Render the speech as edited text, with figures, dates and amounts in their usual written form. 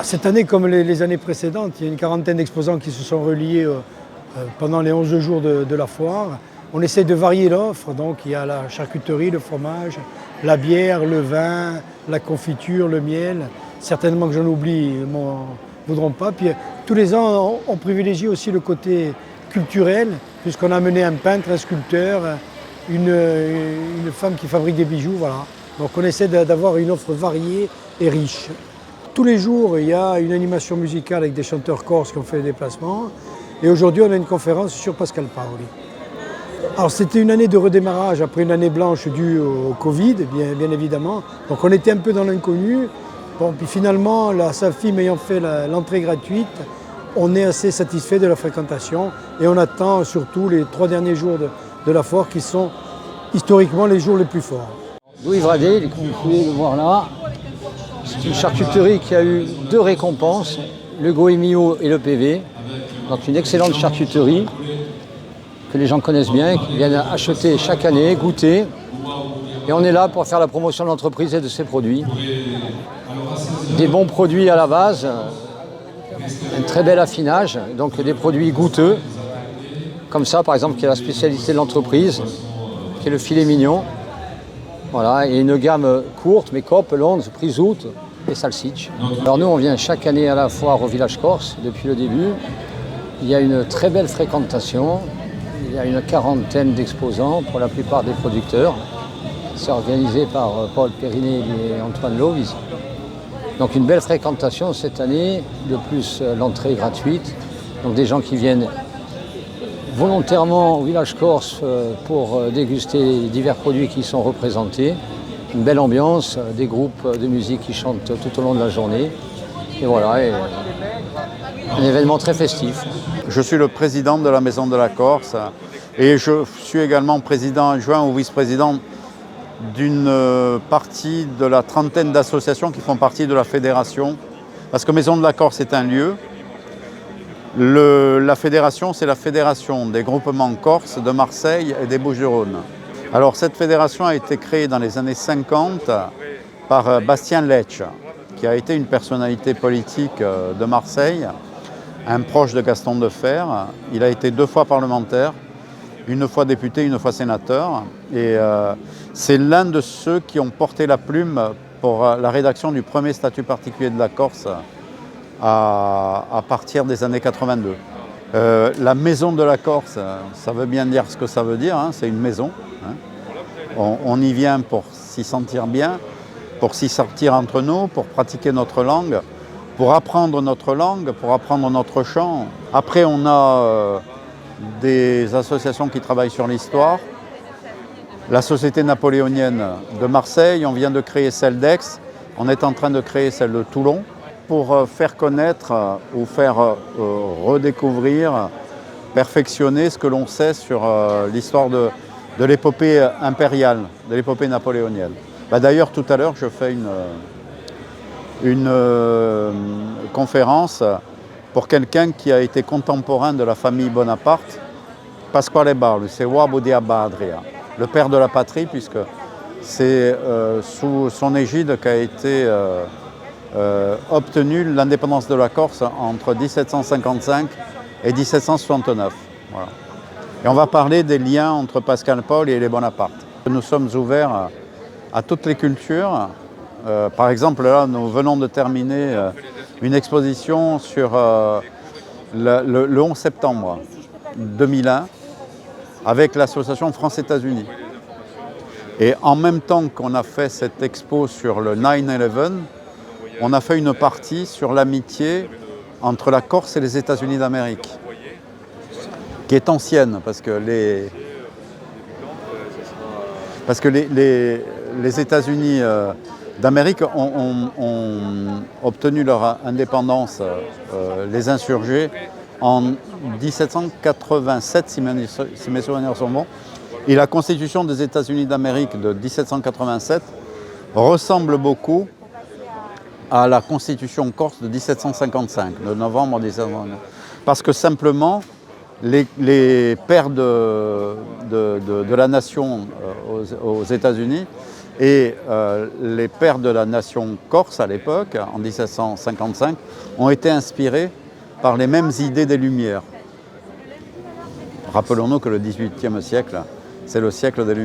Cette année, comme les années précédentes, il y a une quarantaine d'exposants qui se sont reliés pendant les 11 jours de la foire. On essaie de varier l'offre, donc il y a la charcuterie, le fromage, la bière, le vin, la confiture, le miel. Certainement que j'en oublie, ils ne voudront pas. Puis tous les ans, on privilégie aussi le côté culturel, puisqu'on a amené un peintre, un sculpteur, une femme qui fabrique des bijoux, voilà. Donc on essaie d'avoir une offre variée et riche. Tous les jours, il y a une animation musicale avec des chanteurs corses qui ont fait des déplacements. Et aujourd'hui, on a une conférence sur Pascal Paoli. Alors c'était une année de redémarrage après une année blanche due au Covid, bien évidemment. Donc on était un peu dans l'inconnu. Bon, puis finalement, la SAFIM ayant fait l'entrée gratuite, on est assez satisfait de la fréquentation. Et on attend surtout les 3 derniers jours de la foire qui sont historiquement les jours les plus forts. Louis Vradet, comme vous pouvez le voir là, c'est une charcuterie qui a eu 2 récompenses, le Goemio et le PV. Donc une excellente charcuterie que les gens connaissent bien, qui viennent acheter chaque année, goûter. Et on est là pour faire la promotion de l'entreprise et de ses produits. Des bons produits à la base, un très bel affinage, donc des produits goûteux, comme ça par exemple qui est la spécialité de l'entreprise, qui est le filet mignon. Voilà, et une gamme courte, mais cope, londe, prisout et salsicce. Alors nous, on vient chaque année à la foire au Village Corse, depuis le début. Il y a une très belle fréquentation. Il y a une quarantaine d'exposants, pour la plupart des producteurs. C'est organisé par Paul Périnet et Antoine Lovis. Donc une belle fréquentation cette année, de plus l'entrée gratuite. Donc des gens qui viennent volontairement au Village Corse pour déguster les divers produits qui sont représentés. Une belle ambiance, des groupes de musique qui chantent tout au long de la journée. Et voilà, un événement très festif. Je suis le président de la Maison de la Corse et je suis également président adjoint ou vice-président d'une partie de la trentaine d'associations qui font partie de la fédération. Parce que Maison de la Corse est un lieu. La fédération, c'est la fédération des groupements corses de Marseille et des Bouches-du-Rhône. Alors cette fédération a été créée dans les années 50 par Bastien Lecce, qui a été une personnalité politique de Marseille, un proche de Gaston Defferre. Il a été 2 fois parlementaire, une fois député, une fois sénateur. Et c'est l'un de ceux qui ont porté la plume pour la rédaction du premier statut particulier de la Corse à partir des années 82. La Maison de la Corse, ça veut bien dire ce que ça veut dire, hein, c'est une maison. Hein. On y vient pour s'y sentir bien, pour s'y sortir entre nous, pour pratiquer notre langue, pour apprendre notre langue, pour apprendre notre chant. Après, on a des associations qui travaillent sur l'histoire. La Société napoléonienne de Marseille, on vient de créer celle d'Aix, on est en train de créer celle de Toulon, pour faire connaître ou faire redécouvrir, perfectionner ce que l'on sait sur l'histoire de l'épopée impériale, de l'épopée napoléonienne. D'ailleurs, tout à l'heure, je fais une conférence pour quelqu'un qui a été contemporain de la famille Bonaparte, Pasquale Barlu, c'est Uomo di Abadria, le père de la patrie, puisque c'est sous son égide qu'a été obtenu l'indépendance de la Corse entre 1755 et 1769. Voilà. Et on va parler des liens entre Pascal Paoli et les Bonaparte. Nous sommes ouverts à toutes les cultures. Par exemple, là, nous venons de terminer une exposition sur le 11 septembre 2001 avec l'association France-États-Unis. Et en même temps qu'on a fait cette expo sur le 9/11, on a fait une partie sur l'amitié entre la Corse et les États-Unis d'Amérique, qui est ancienne, parce que les États-Unis d'Amérique ont obtenu leur indépendance, les insurgés, en 1787, si mes souvenirs sont bons. Et la Constitution des États-Unis d'Amérique de 1787 ressemble beaucoup à la Constitution corse de 1755, de novembre 1755. Parce que simplement, les pères de la nation aux États-Unis Et les pères de la nation corse à l'époque, en 1755, ont été inspirés par les mêmes idées des Lumières. Rappelons-nous que le XVIIIe siècle, c'est le siècle des Lumières.